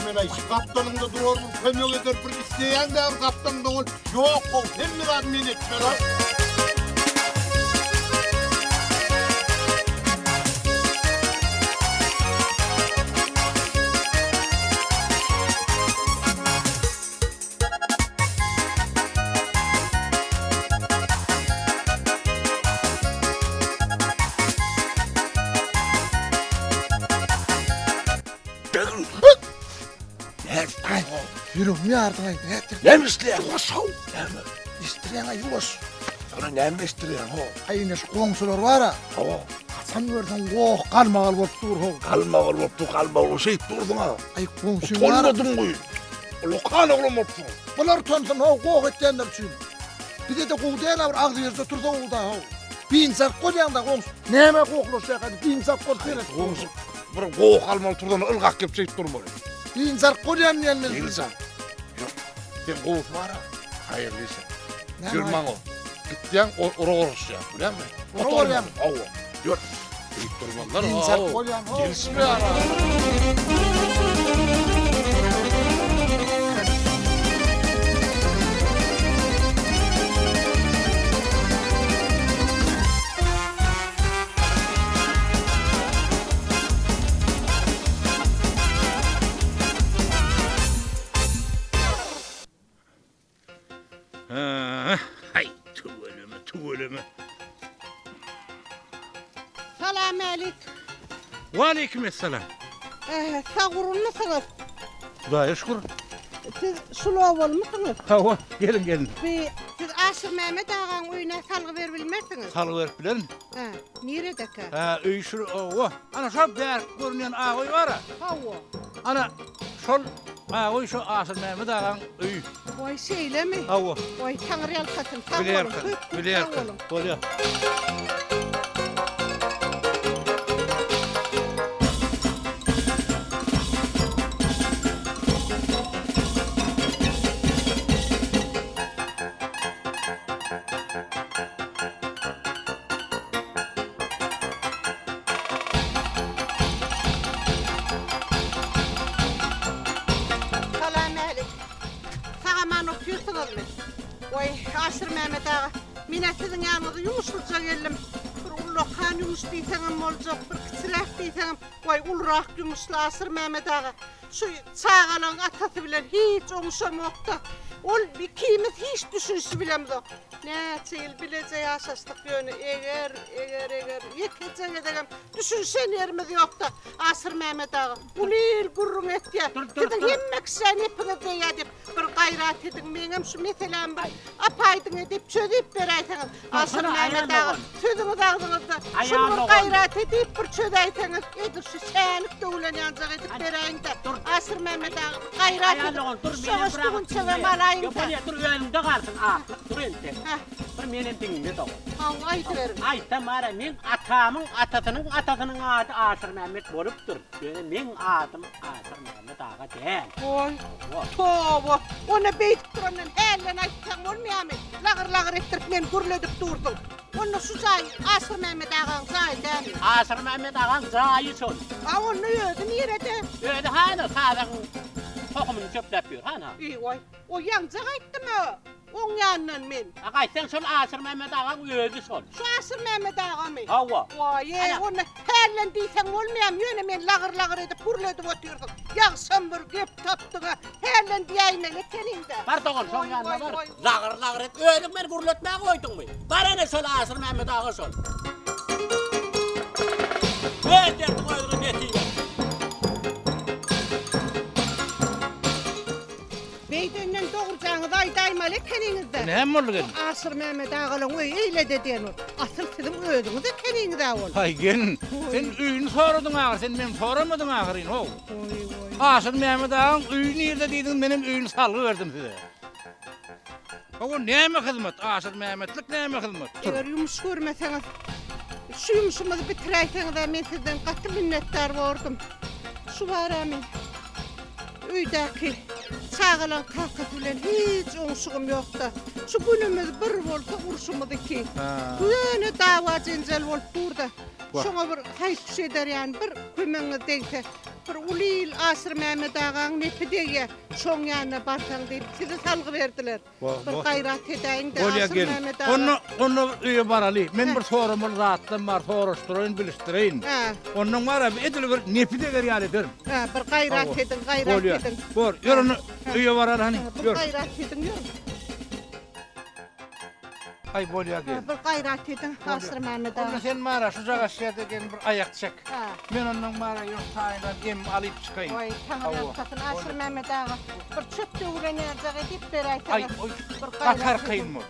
Emre, kaptanımda durordum, kömök eder bir isteyen de kaptanımda ol. Yok ol, sen mi var meni etme lan? Yürüm yardım et. Ne misliyen? Koşav. İstiren ayvos. Sana ne mi istiyorsun ho? Ayne şu komşular var ha. Ho. Hasan gördün goh kalmagal bolup dur ho. Kalma ol şey durdun ha. Ay komşum var. Tonmadın koy. Lokan oğlum olsun. Bunlar tonsun ho goh etkenler için. Bir de kuğdayan var ağzı yerse turda uğda ho. Bin sak koyanda komşu. Neme koklu şey hadi bin sak koy seyret. Komşu. Bir goğ kalmalı turdan ılgak kep şey durma. Bin sak koyan yenmez. Değilsen. Yok. Sen goğ var ha. Hayırlıysa. Yürman o. Gittiyen orası ya. Biliyor musun? Orası ya. Ava. Yürü. Deyip durmanlar. Bin sak koyan ho. Gelsin bir ara. Hay tuvalimi. Salam alik. Ve aleykümselam. Sağurun musunuz? Hudaya şükür. Siz Şulovol musunuz? Ha, gelin. Siz Aşır Mehmet ağanın uyuna salgı verbilmezsiniz. Salıverip bilen. Ha, neredeki? Ha, öy şu, ana şu der görünen ağoy var ha. Hava. Ana, şol ağoy şu Asır Mehmet ağan öy. Vay şeyle mi? Hava. Vay Tanrı yalkasın. Sağ olun. Bilir Sağ olun. Böyle. Salam alik. Sağaman okuyorsunuz mu? Vay Aşır Mehmet ağa. Mine sizin yanınızda yumuşlukça geldim. Bir ullokan yumuşluysanım olacak, bir kıçıraklıysanım. Vay ulrak yumuşlu Aşır Mehmet ağa. Şu çağalan atası bilen hiç omuşam yoktu. Ol bir kimiz hiç düşünsü bilemiz o. Ne çeyil bileceği aşaştık yönü. Eğer. Yekecen edegem. Düşünsen yerimiz yoktu. Asır Mehmet ağa. Ulil gurrun et ya. Gidin hemmek sen hepiniz de yedip. Bir gayrat edin. Benim şu meselem bir apaydın edip çözüp beraytınız. Asır Mehmet ağa. Sözünüz ağzınızda. Şunu bir gayrat edip bir çözeytiniz. Edir şu senlik de ulan yancak edip berayın da. Asır Mehmet ağa. Gayrat edin. Soğuştuğun çöve malayın da. Yapalım dur önümde kalsın. Dur ente. Bir benim dinimde doğ. Allah aytıverin. Ay tamara men atamın atasının adı Asır Mehmet bolup dur. Men adım Asır Mehmet ağa değil. Oy. Tobo. Ona beytip duranın hellen aytsam olmuyor mu? Lağır ettirip men gürledip durdum. Onu şu zay, Asır Mehmet ağan zay değil mi? Asır Mehmet ağan zayı son. Ha onu ödü nerede? Öyle hana sağdan tokumunu çöp yapıyor hana. İyi oy. O yancak ayttı mı? On yanından men. Akay sen son Asır Mehmet ağan öldü son. Şu Asır Mehmet ağa mı? Hava. Vay Ana. onu hellen diysen olmuyor mu? Yöne men lağır edip gürledip oturdum. Yaksam bir gep taptın ha. Hellen diyeyim hele senin de. Pardon son Oy, yanına oy, var. oy. Lağır et. Öldüm beni gurletmeye koydun mu? Bana ne sol Asır Mehmet ağa sol. Ne derdim öldürün netiyle. Beydenden doğuracağınız aydaymalı keninizde. Ne hem oldu gelin? Asır Mehmet ağalın öyle dediğin o. Asıl sizin ödünüz de keninizde ol. Hay gelin. Sen üyünü soradın ağır. Sen benim soramadın ağırın ho. Oy oy. Asır Mehmet ağam üyü nerede dedin benim üyünü salıverdim size. O neyme hizmet? Asır Mehmetlik neyme hizmet? Eğer yumuş görmeseniz, şu yumuşumuzu bitireyseniz de ben sizden katı minnettar oldum. Şu var amin. Üydeki çağılan takat bilen hiç onşuğum yoktu. Şu günümüz bir olsa urşumuz iki. Böyle dava cencel olup durdu. Şuna bir hayt eder yani bir kuymanız değilse. bir ulil Asır Mehmet ağaň nepidege şoň ýanyna barsaň diýip sizi salgy berdiler. Bir gaýrat edäýin de Bolya Asır gel. Mehmet ağa. Onu öýe baraly. Men bir sorumul zatym bar, soruşdurayyn, bilişdireýin. Ha, Onun var ya edil bir nepide gerýär ederim. ha, bir gaýrat edin, gaýrat Bolya. edin. Bor, ýörünü öýe baraly hani. Bir Gör. gaýrat edin, ýörün. Ay bolya gel. Bir gaýrat edin Asır Mehmet ağa. Onu sen mara şu jagaşyada gel bir ayak çek. Ha. Men ondan mara ýok taýyndan em alyp çykaýyn. Oy, taňam satyn Asır Mehmet ağa. Bir çöp döwlenýär edip beräýär. Ay, oy. Katar kıyınmı?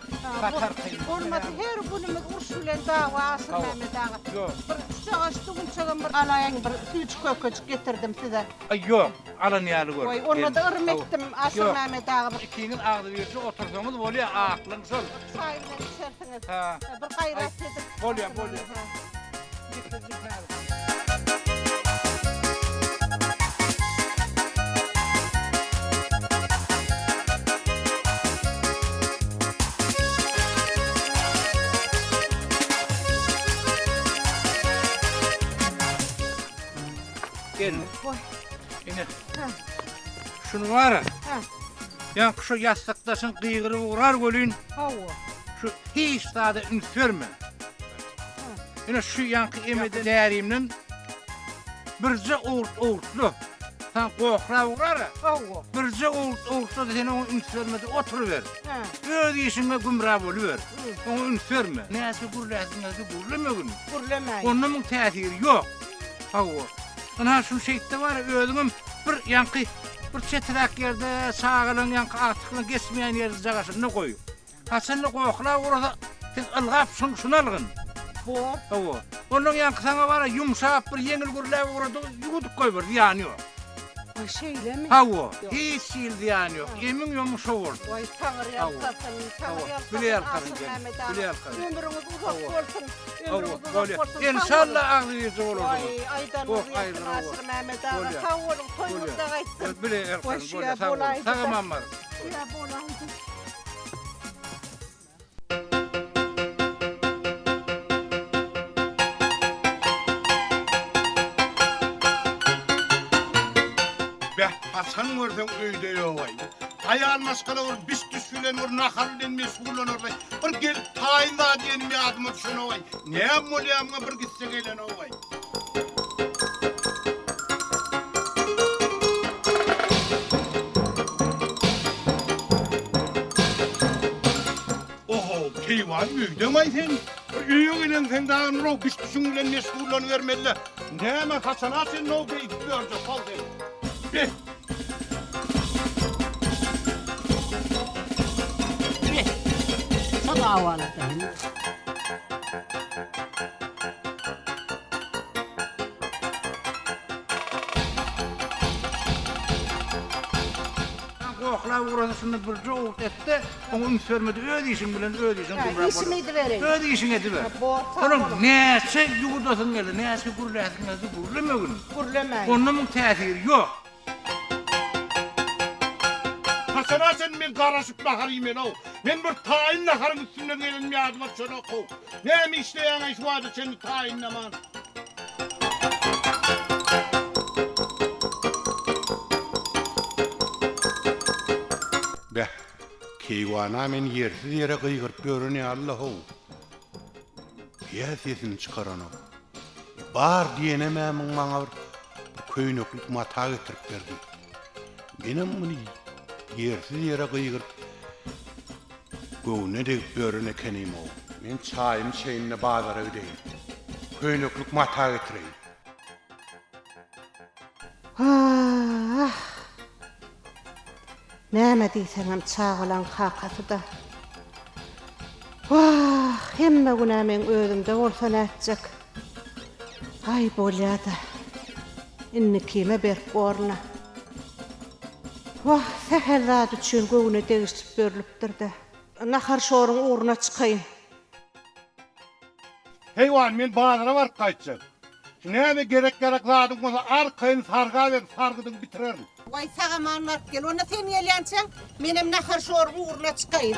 Katar kıyınmı? Olmadı her günümüz urşulen dava Asır Mehmet ağa. Yok. Bir çağıştığım çağım bir alayan bir üç kököç getirdim size. Ay yok. Alın ýaly gör. Oy, onu da ırm ettim Asır Yok. Mehmet ağa. İkiniň agdy ýerçe otursaňyz bolýa aklyn şol. Çayla içersiniz. Ha. Bir gayret edin. Bolya. Ha. Gel. Oy. Ine. Ha. Şunu var ya. Ha. Ya şu yastıktaşın kıygırı uğrar gölün. Hava. Şu hiç daha da ünsörme. Yine şu yankı emede değerimden birce oğurtlu. Sen kokla uğrar ya. Hava. Birce oğurtlu da seni o ünsörmede oturuver. Ha. Öyle işinle gümrah oluver. Onu ünsörme. Neyse gürlesin, neyse gürleme gün. Gürlemeyin. Onun tesiri yok. Hava. Ana şu şeyde var ya ödümüm bir yankı bir çetirak yerde sağılın yankı artıkla geçmeyen yerde cagaşını koy. Ha sen de kokla orada sen ılgap şunu algın. Bu. Hava. Onun yankı sana var ya yumuşak bir yengil gürlev orada yuduk koy bir ziyanı yok. Ay şeyle mi? Hava. Hiç şey ziyanı yok. Yemin yumuşak oldu. Vay tanrı yapsasın, tanrı Hava. yapsasın. Bile yalkarın Asır gel. Mehmet ağa. Bile yalkarın. Ömrünüz uzak Hava. olsun. Hava. Ömrünüz uzak Böyle. olsun. İnşallah ağzı yüzü olur. Vay aydan Oh, uğrayasın hayırlı Asır Mehmet ağa. Böyle. Sağ olun, toyunuzda Böyle. kaçsın. Bile yalkarın. Boş Böyle ya, sağ olun. bolaydı da. Sağımam var. Ya bolaydı. Be, Hasan görsen öýde ýoğay. Aýan maskara ur, bis düşülen ur, naharlen mesulan ur. Bir gelip taýynda diýenim ýadyma düşen oğay. Näme bolýamga bir gitse gelen oğay. Oho, keywan müýdem sen. Üýüň bilen sen daha no bis düşülen mesulan vermeli. Näme Hasan sen no beýip görje kaldy. Be, Sana havalı. Kokla uğrasını bir çoğurt etti. Onu ünsörmedi. Ödeyişin bilen ödeyişin. İsmiydi vereyim. Ödeyişin ediver. Bu Onun neyse yudasın geldi. Neyse gürlesin geldi. Gürleme gün. Gürlemeyin. Onun tesiri yok. Hasan sen men garaşıp bakarayım men o. Men bir tayin naharın üstüne gelen yadıma şöyle koy. Näme işleýän iş vardı seni tayinlaman. Be, keywana men yersiz yere kıygırıp görüne Allah'u. Ya sesini çıkaran o. Bar diyene məmin bana bir köynöklük mata getirip berdi. Benim bunu yersiz yere kıygırıp göğüne de görüne kenim o. Men çayım şeyinle bazara ödeyim. Köynöklük mata getireyim. Ah. Näme diýseňem çağılan kakasy da. Vah, hemme güne men özümde bolsa näçek. Ay bolýada. Inni kime berip gorna. Vah, seherlad üçin göwüne degişip berilipdir de. Nahar şoruň uğruna çykaýyn. Heywan men bazara barıp kaçacak. Näme gerek ladım bolsa arkayın sarga verip sargıdın bitirerim. Vay sağa manlar gel, ona sen ýelýänçäň, menem nahar şoruň uğruna çykaýyn.